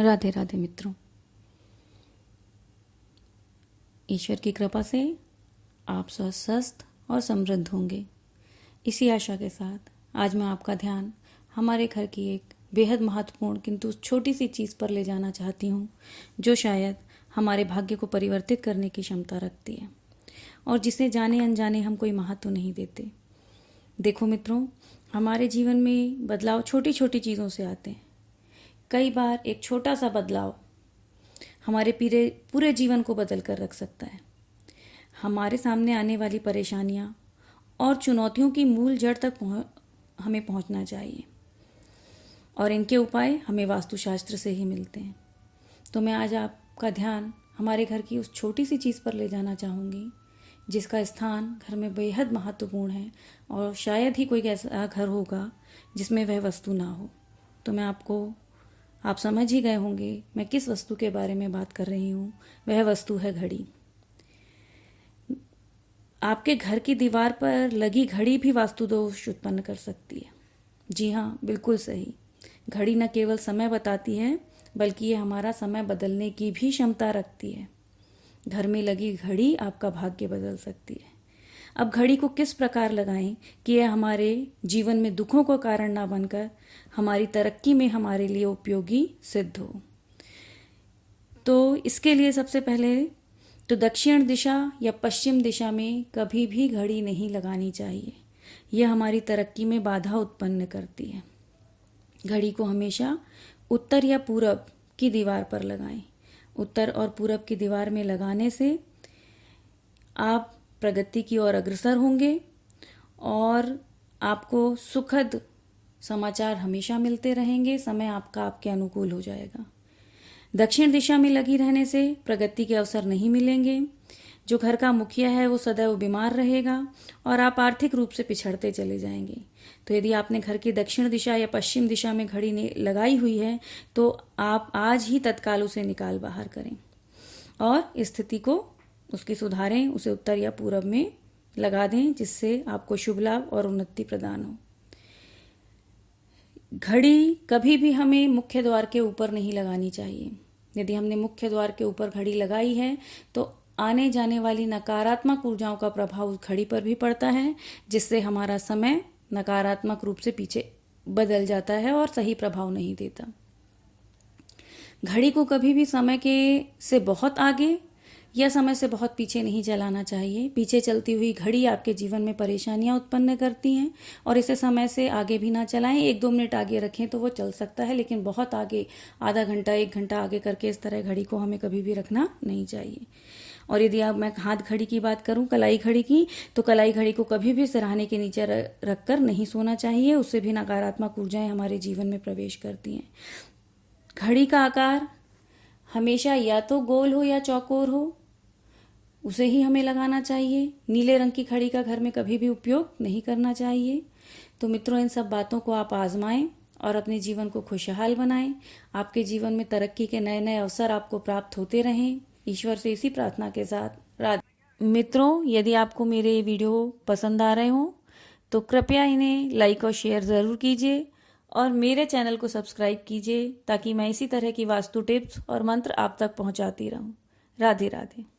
राधे राधे मित्रों। ईश्वर की कृपा से आप स्वस्थ और समृद्ध होंगे, इसी आशा के साथ आज मैं आपका ध्यान हमारे घर की एक बेहद महत्वपूर्ण किंतु छोटी सी चीज़ पर ले जाना चाहती हूँ, जो शायद हमारे भाग्य को परिवर्तित करने की क्षमता रखती है और जिसे जाने अनजाने हम कोई महत्व नहीं देते। देखो मित्रों, हमारे जीवन में बदलाव छोटी छोटी चीज़ों से आते हैं। कई बार एक छोटा सा बदलाव हमारे पूरे जीवन को बदल कर रख सकता है। हमारे सामने आने वाली परेशानियां और चुनौतियों की मूल जड़ तक हमें पहुंचना चाहिए और इनके उपाय हमें वास्तुशास्त्र से ही मिलते हैं। तो मैं आज आपका ध्यान हमारे घर की उस छोटी सी चीज़ पर ले जाना चाहूँगी जिसका स्थान घर में बेहद महत्वपूर्ण है और शायद ही कोई ऐसा घर होगा जिसमें वह वस्तु ना हो। तो आप समझ ही गए होंगे मैं किस वस्तु के बारे में बात कर रही हूँ। वह वस्तु है घड़ी। आपके घर की दीवार पर लगी घड़ी भी वास्तु दोष उत्पन्न कर सकती है। जी हाँ, बिल्कुल सही। घड़ी न केवल समय बताती है बल्कि ये हमारा समय बदलने की भी क्षमता रखती है। घर में लगी घड़ी आपका भाग्य बदल सकती है। अब घड़ी को किस प्रकार लगाएं कि यह हमारे जीवन में दुखों का कारण ना बनकर हमारी तरक्की में हमारे लिए उपयोगी सिद्ध हो। तो इसके लिए सबसे पहले तो दक्षिण दिशा या पश्चिम दिशा में कभी भी घड़ी नहीं लगानी चाहिए। यह हमारी तरक्की में बाधा उत्पन्न करती है। घड़ी को हमेशा उत्तर या पूरब की दीवार पर लगाएं। उत्तर और पूरब की दीवार में लगाने से आप प्रगति की ओर अग्रसर होंगे और आपको सुखद समाचार हमेशा मिलते रहेंगे। समय आपके अनुकूल हो जाएगा। दक्षिण दिशा में लगी रहने से प्रगति के अवसर नहीं मिलेंगे। जो घर का मुखिया है वो सदैव बीमार रहेगा और आप आर्थिक रूप से पिछड़ते चले जाएंगे। तो यदि आपने घर की दक्षिण दिशा या पश्चिम दिशा में घड़ी लगाई हुई है तो आप आज ही तत्काल उसे निकाल बाहर करें और स्थिति को उसकी सुधारें। उसे उत्तर या पूरब में लगा दें जिससे आपको शुभ लाभ और उन्नति प्रदान हो। घड़ी कभी भी हमें मुख्य द्वार के ऊपर नहीं लगानी चाहिए। यदि हमने मुख्य द्वार के ऊपर घड़ी लगाई है तो आने जाने वाली नकारात्मक ऊर्जाओं का प्रभाव उस घड़ी पर भी पड़ता है, जिससे हमारा समय नकारात्मक रूप से पीछे बदल जाता है और सही प्रभाव नहीं देता। घड़ी को कभी भी समय से बहुत आगे या समय से बहुत पीछे नहीं चलाना चाहिए। पीछे चलती हुई घड़ी आपके जीवन में परेशानियां उत्पन्न करती हैं और इसे समय से आगे भी ना चलाएं। 1-2 मिनट आगे रखें तो वो चल सकता है, लेकिन बहुत आगे आधा घंटा 1 घंटा आगे करके इस तरह घड़ी को हमें कभी भी रखना नहीं चाहिए। और यदि अब मैं हाथ घड़ी की बात करूं, कलाई घड़ी की, तो कलाई घड़ी को कभी भी सिरहाने के नीचे रखकर नहीं सोना चाहिए। उससे भी नकारात्मक ऊर्जाएं हमारे जीवन में प्रवेश करती हैं। घड़ी का आकार हमेशा या तो गोल हो या चौकोर हो, उसे ही हमें लगाना चाहिए। नीले रंग की घड़ी का घर में कभी भी उपयोग नहीं करना चाहिए। तो मित्रों, इन सब बातों को आप आजमाएं और अपने जीवन को खुशहाल बनाएं। आपके जीवन में तरक्की के नए नए अवसर आपको प्राप्त होते रहें। ईश्वर से इसी प्रार्थना के साथ राधे। मित्रों, यदि आपको मेरे वीडियो पसंद आ रहे हो तो कृपया इन्हें लाइक और शेयर ज़रूर कीजिए और मेरे चैनल को सब्सक्राइब कीजिए ताकि मैं इसी तरह की वास्तु टिप्स और मंत्र आप तक पहुंचाती रहूं। राधे राधे।